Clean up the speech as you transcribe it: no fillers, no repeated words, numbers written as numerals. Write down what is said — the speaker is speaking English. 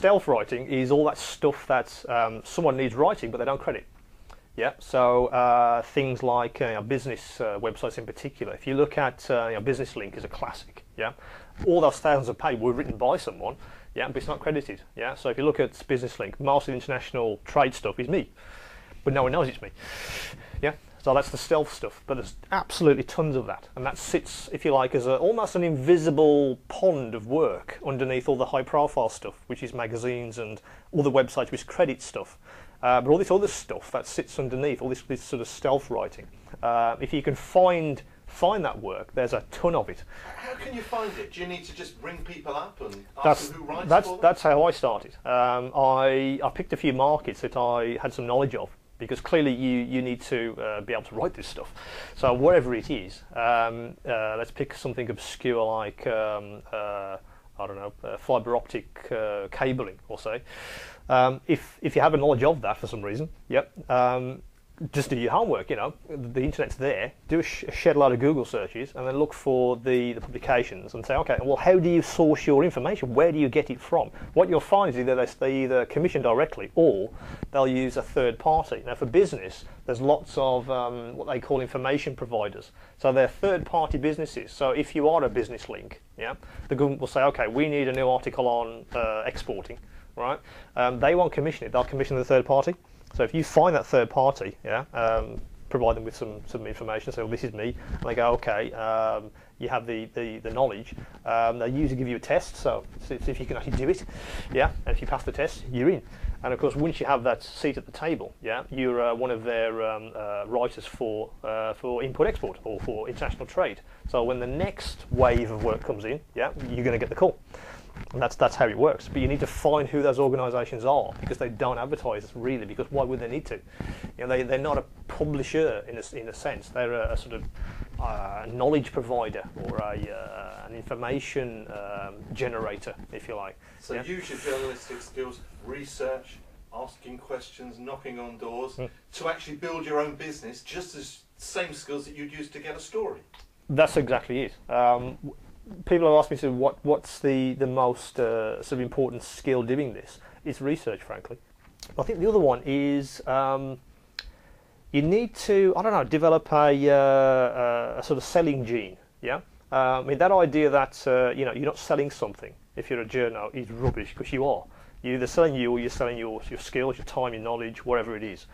stealth writing is all that stuff that someone needs writing, but they don't credit. Yeah, so things like business websites in particular. If you look at Business Link is a classic. Yeah, all those thousands of pages were written by someone. Yeah, but it's not credited. Yeah, so if you look at Business Link, most of the international trade stuff is me, but no one knows it's me. Yeah, so that's the stealth stuff. But there's absolutely tons of that, and that sits, if you like, as almost an invisible pond of work underneath all the high-profile stuff, which is magazines and all the websites which credit stuff. But all this other stuff that sits underneath, all this sort of stealth writing, if you can find that work, there's a ton of it. How can you find it? Do you need to just ring people up and ask them who writes for them? That's how I started. I picked a few markets that I had some knowledge of, because clearly you need to be able to write this stuff. So whatever it is, let's pick something obscure like I don't know, fibre optic cabling, or say. If you have a knowledge of that for some reason, yep, just do your homework. The internet's there. Do a shed load of Google searches, and then look for the publications and say, okay, well, how do you source your information? Where do you get it from? What you'll find is either they either commission directly, or they'll use a third party. Now, for business, there's lots of what they call information providers. So they're third-party businesses. So if you are a business link, yeah, the government will say, okay, we need a new article on exporting, right? They won't commission it. They'll commission the third party. So if you find that third party, yeah, provide them with some information, say, well, this is me, and they go, okay, you have the knowledge. They usually give you a test, so see if you can actually do it, yeah, and if you pass the test, you're in. And of course, once you have that seat at the table, yeah, you're one of their writers for import-export or for international trade. So when the next wave of work comes in, yeah, you're going to get the call. And that's how it works. But you need to find who those organisations are, because they don't advertise really. Because why would they need to? They're not a publisher in a sense. They're a sort of knowledge provider, or an information generator, if you like. So use your journalistic skills, research, asking questions, knocking on doors, to actually build your own business. Just as same skills that you'd use to get a story. That's exactly it. People have asked me, what's the most sort of important skill doing this? It's research, frankly. I think the other one is you need to, I don't know, develop a sort of selling gene. Yeah, I mean, that idea that you're not selling something if you're a journal is rubbish, because you are. You're either selling you, or you're selling your skills, your time, your knowledge, whatever it is.